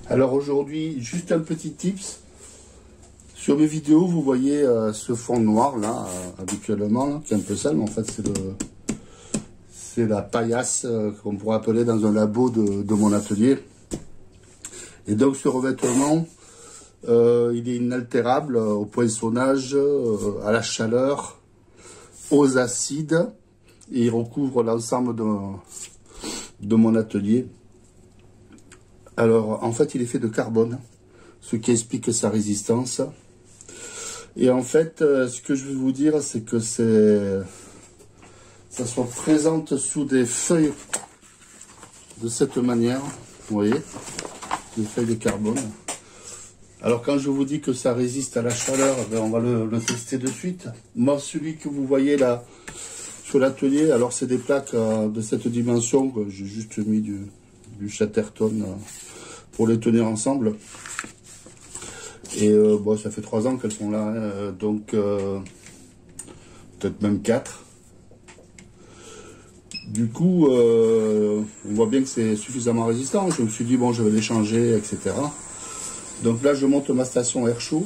Alors aujourd'hui, juste un petit tips. Sur mes vidéos, vous voyez ce fond noir là, habituellement, là, qui est un peu sale, mais en fait c'est la paillasse qu'on pourrait appeler dans un labo de mon atelier. Et donc ce revêtement, il est inaltérable au poinçonnage, à la chaleur, aux acides, et il recouvre l'ensemble de mon atelier. Alors en fait il est fait de carbone, ce qui explique sa résistance. Et en fait ce que je vais vous dire, c'est que ça se présente sous des feuilles de cette manière, vous voyez, des feuilles de carbone. Alors quand je vous dis que ça résiste à la chaleur, ben on va le tester de suite. Moi, celui que vous voyez là sur l'atelier, alors c'est des plaques de cette dimension, j'ai juste mis du Chatterton pour les tenir ensemble. Et bon, ça fait 3 ans qu'elles sont là, hein, donc peut-être même 4. Du coup, on voit bien que c'est suffisamment résistant. Je me suis dit, bon, je vais les changer, etc. Donc là, je monte ma station air chaud.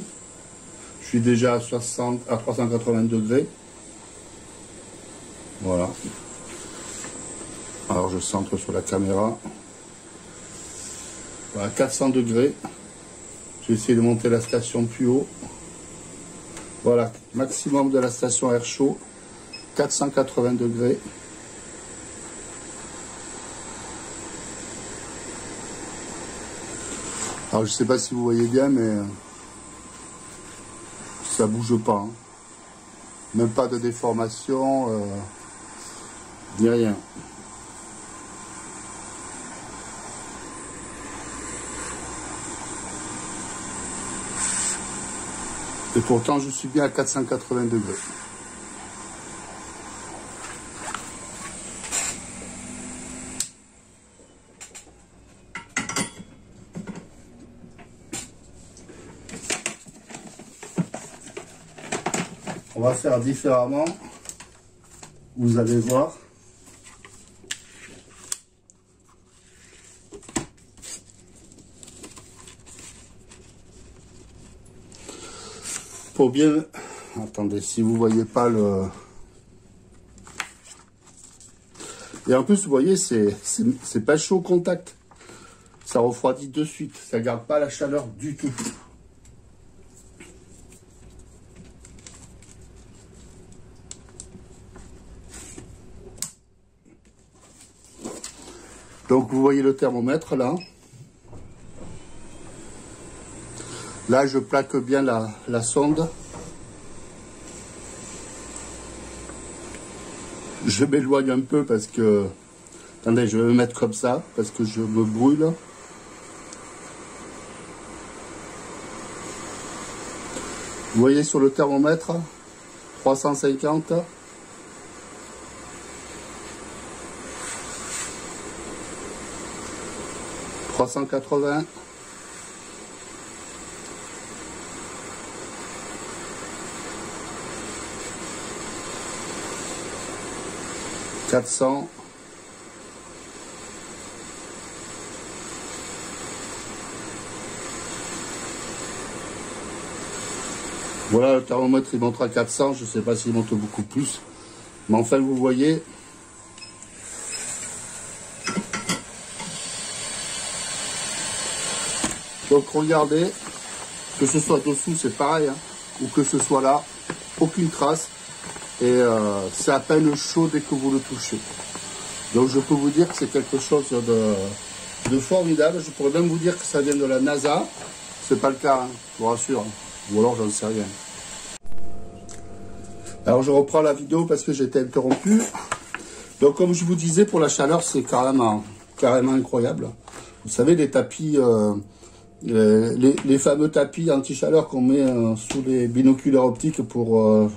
Je suis déjà à 380 degrés. Voilà. Alors, je centre sur la caméra. Voilà, 400 degrés. J'ai essayé de monter la station plus haut. Voilà, maximum de la station air chaud. 480 degrés. Alors je sais pas si vous voyez bien, mais ça bouge pas, hein. Même pas de déformation, ni rien. Et pourtant je suis bien à 480 degrés. On va faire différemment, vous allez voir. Pour bien, attendez, si vous voyez pas le... Et en plus, vous voyez, c'est pas chaud au contact. Ça refroidit de suite, ça garde pas la chaleur du tout. Donc vous voyez le thermomètre là. Là je plaque bien la sonde. Je m'éloigne un peu parce que... Attendez, je vais me mettre comme ça parce que je me brûle. Vous voyez sur le thermomètre, 350. 380. 400. Voilà, le thermomètre il montre à 400, je ne sais pas s'il monte beaucoup plus. Mais enfin vous voyez. Donc regardez, que ce soit dessous c'est pareil, hein, ou que ce soit là, aucune trace. Et c'est à peine chaud dès que vous le touchez. Donc je peux vous dire que c'est quelque chose de formidable. Je pourrais même vous dire que ça vient de la NASA. C'est pas le cas, hein, je vous rassure. Ou alors j'en sais rien. Alors je reprends la vidéo parce que j'ai été interrompu. Donc comme je vous disais, pour la chaleur, c'est carrément incroyable. Vous savez, les tapis... les fameux tapis anti-chaleur qu'on met sous les binoculaires optiques pour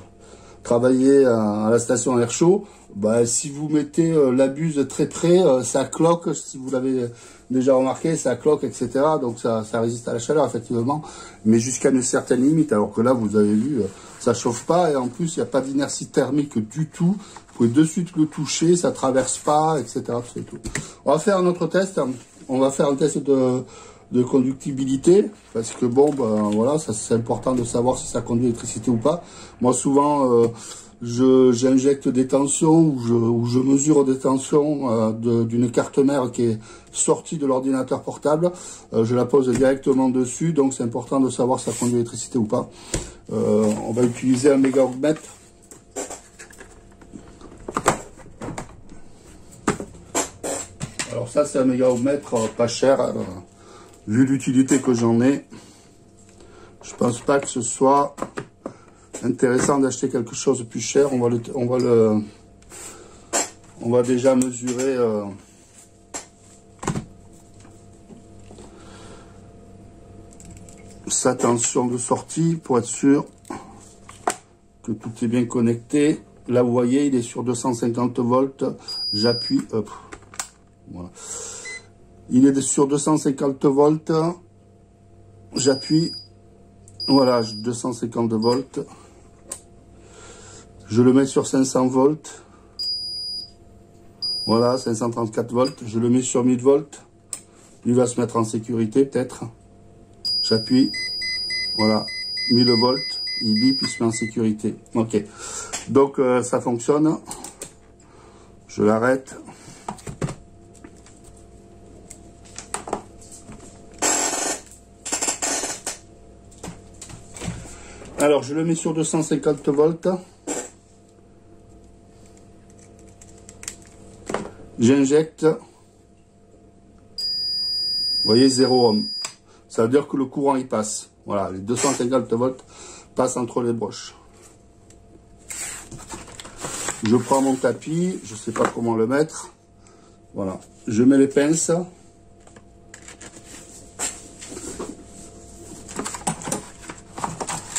travailler à la station air chaud, bah, si vous mettez la buse très près, ça cloque, si vous l'avez déjà remarqué, ça cloque, etc. Donc ça résiste à la chaleur, effectivement, mais jusqu'à une certaine limite, alors que là, vous avez vu, ça chauffe pas, et en plus, il n'y a pas d'inertie thermique du tout. Vous pouvez de suite le toucher, ça traverse pas, etc. C'est tout. On va faire un autre test. On va faire un test de conductibilité, parce que bon, ben voilà, ça c'est important de savoir si ça conduit l'électricité ou pas. Moi souvent, j'injecte des tensions ou je mesure des tensions d'une carte mère qui est sortie de l'ordinateur portable. Je la pose directement dessus, donc c'est important de savoir si ça conduit l'électricité ou pas. On va utiliser un mégaohmètre. Alors ça c'est un mégaohmètre pas cher, vu l'utilité que j'en ai. Je pense pas que ce soit intéressant d'acheter quelque chose de plus cher. On va déjà mesurer sa tension de sortie pour être sûr que tout est bien connecté. Là vous voyez il est sur 250 volts, j'appuie, hop, voilà. Il est sur 250 volts, j'appuie, voilà, 250 volts. Je le mets sur 500 volts. Voilà, 534 volts. Je le mets sur 1000 volts. Il va se mettre en sécurité, peut-être. J'appuie. Voilà, 1000 volts. Il bip, il se met en sécurité. Ok. Donc, ça fonctionne. Je l'arrête. Alors, je le mets sur 250 volts. J'injecte, vous voyez, 0 ohm. Ça veut dire que le courant il passe. Voilà, les 250 volts passent entre les broches. Je prends mon tapis, je ne sais pas comment le mettre. Voilà, je mets les pinces.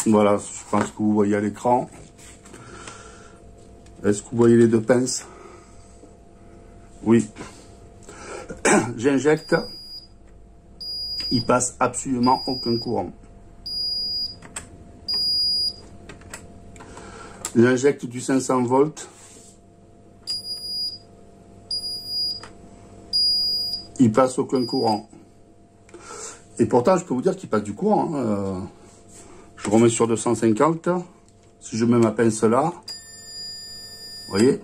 Voilà, je pense que vous voyez à l'écran. Est-ce que vous voyez les deux pinces? Oui. J'injecte. Il passe absolument aucun courant. J'injecte du 500 volts. Il passe aucun courant. Et pourtant, je peux vous dire qu'il passe du courant. Hein. Je remets sur 250. Si je mets ma pince là, vous voyez.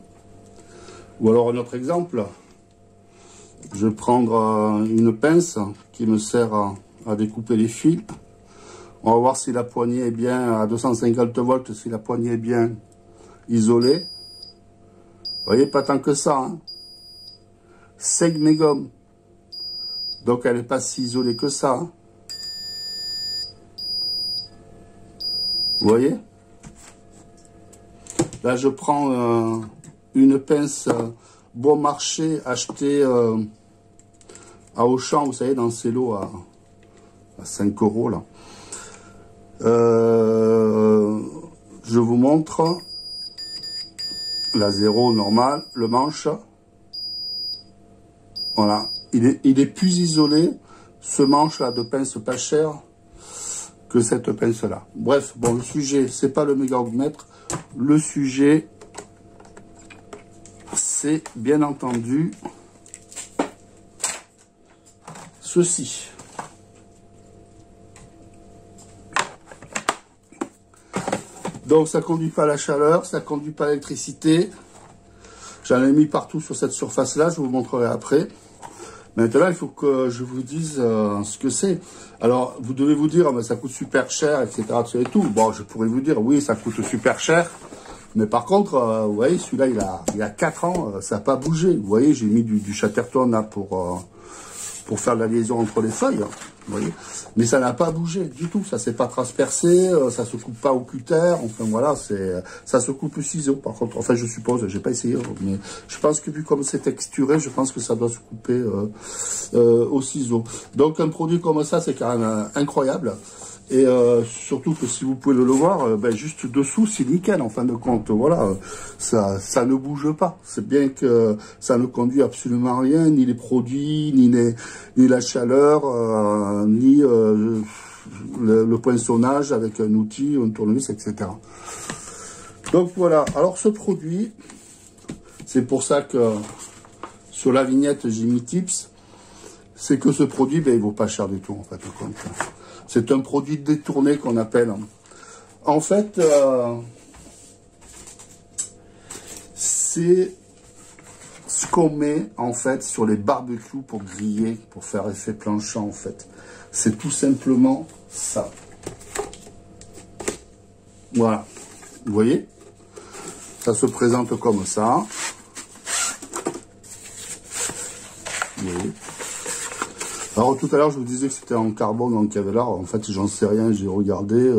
Ou alors un autre exemple. Je vais prendre une pince qui me sert à découper les fils. On va voir si la poignée est bien à 250 volts, si la poignée est bien isolée. Vous voyez, pas tant que ça. Hein. 5 mégoms. Donc elle n'est pas si isolée que ça. Hein. Vous voyez? Là, je prends une pince bon marché achetée à Auchan, vous savez, dans ces lots à 5 € là. Je vous montre la 0 normale, le manche. Voilà, il est plus isolé, ce manche là de pince pas cher, que cette pince là. Bref, bon, le sujet, c'est pas le mégaohmètre. Le sujet, c'est bien entendu ceci. Donc ça conduit pas à la chaleur, ça conduit pas à l'électricité. J'en ai mis partout sur cette surface là, je vous montrerai après. Maintenant, il faut que je vous dise ce que c'est. Alors, vous devez vous dire, mais ça coûte super cher, etc. Et tout. Bon, je pourrais vous dire, oui, ça coûte super cher. Mais par contre, vous voyez, celui-là, il a 4 ans, ça n'a pas bougé. Vous voyez, j'ai mis du Chatterton là pour faire la liaison entre les feuilles. Vous voyez, mais ça n'a pas bougé du tout. Ça s'est pas transpercé, ça se coupe pas au cutter. Enfin voilà, ça se coupe au ciseau. Par contre, enfin je suppose, j'ai pas essayé, mais je pense que vu comme c'est texturé, je pense que ça doit se couper au ciseau. Donc un produit comme ça, c'est quand même incroyable. Et surtout que si vous pouvez le voir, ben juste dessous, c'est nickel en fin de compte. Voilà, ça ne bouge pas. C'est bien que ça ne conduit absolument rien, ni les produits, ni la chaleur, ni le poinçonnage avec un outil, un tournevis, etc. Donc voilà. Alors ce produit, c'est pour ça que sur la vignette j'ai mis tips. c'est que ce produit, ben, il vaut pas cher du tout, en fait. C'est un produit détourné qu'on appelle. En fait, c'est ce qu'on met, en fait, sur les barbecues pour griller, pour faire effet planchant, en fait. C'est tout simplement ça. Voilà. Vous voyez? Ça se présente comme ça. Vous voyez? Alors tout à l'heure, je vous disais que c'était en carbone ou en Kevlar. En fait, j'en sais rien, j'ai regardé.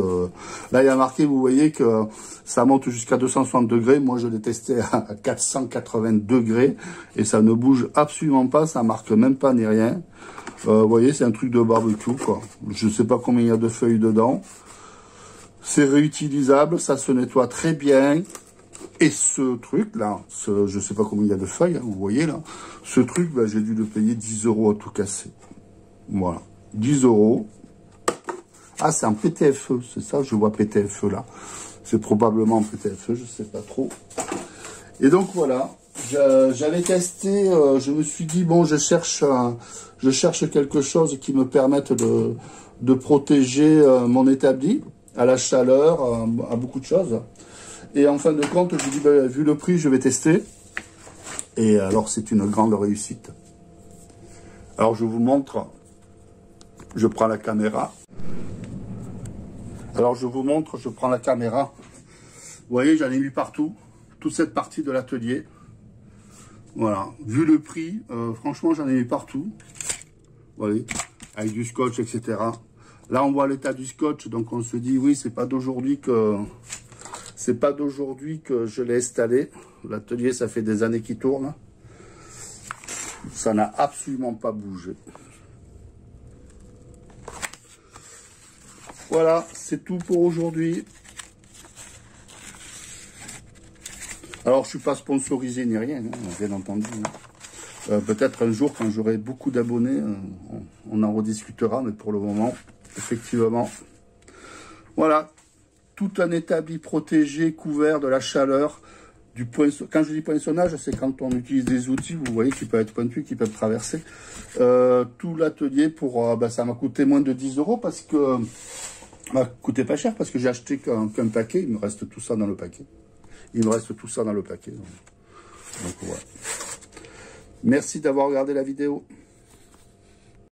Là, il y a marqué, vous voyez que ça monte jusqu'à 260 degrés. Moi, je l'ai testé à 480 degrés et ça ne bouge absolument pas. Ça marque même pas ni rien. Vous voyez, c'est un truc de barbecue, quoi. Je sais pas combien il y a de feuilles dedans. C'est réutilisable, ça se nettoie très bien. Et ce truc-là, je sais pas combien il y a de feuilles, hein, vous voyez là. Ce truc, ben, j'ai dû le payer 10 € à tout casser. Voilà, 10 €. Ah, c'est un PTFE, c'est ça, je vois PTFE là. C'est probablement un PTFE, je sais pas trop. Et donc voilà, j'avais testé, je me suis dit, bon, je cherche quelque chose qui me permette de protéger mon établi à la chaleur, à beaucoup de choses. Et en fin de compte, je me dis, ben, vu le prix, je vais tester. Et alors, c'est une grande réussite. Alors, je vous montre. Je prends la caméra. Alors, je vous montre, je prends la caméra. Vous voyez, j'en ai mis partout. Toute cette partie de l'atelier. Voilà. Vu le prix, franchement, j'en ai mis partout. Vous voyez, avec du scotch, etc. Là, on voit l'état du scotch. Donc, on se dit, oui, c'est pas d'aujourd'hui que... C'est pas d'aujourd'hui que je l'ai installé. L'atelier, ça fait des années qu'il tourne. Ça n'a absolument pas bougé. Voilà, c'est tout pour aujourd'hui. Alors, je suis pas sponsorisé ni rien, hein, bien entendu. Peut-être un jour, quand j'aurai beaucoup d'abonnés, on en rediscutera. Mais pour le moment, effectivement, voilà. Tout un établi protégé, couvert de la chaleur, du poinçon. Quand je dis poinçonnage, c'est quand on utilise des outils, vous voyez, qui peuvent être pointus, qui peuvent traverser. Tout l'atelier pour, ça m'a coûté moins de 10 € parce que, m'a coûté pas cher parce que j'ai acheté qu'un paquet. Il me reste tout ça dans le paquet. Il me reste tout ça dans le paquet. Donc voilà. Merci d'avoir regardé la vidéo.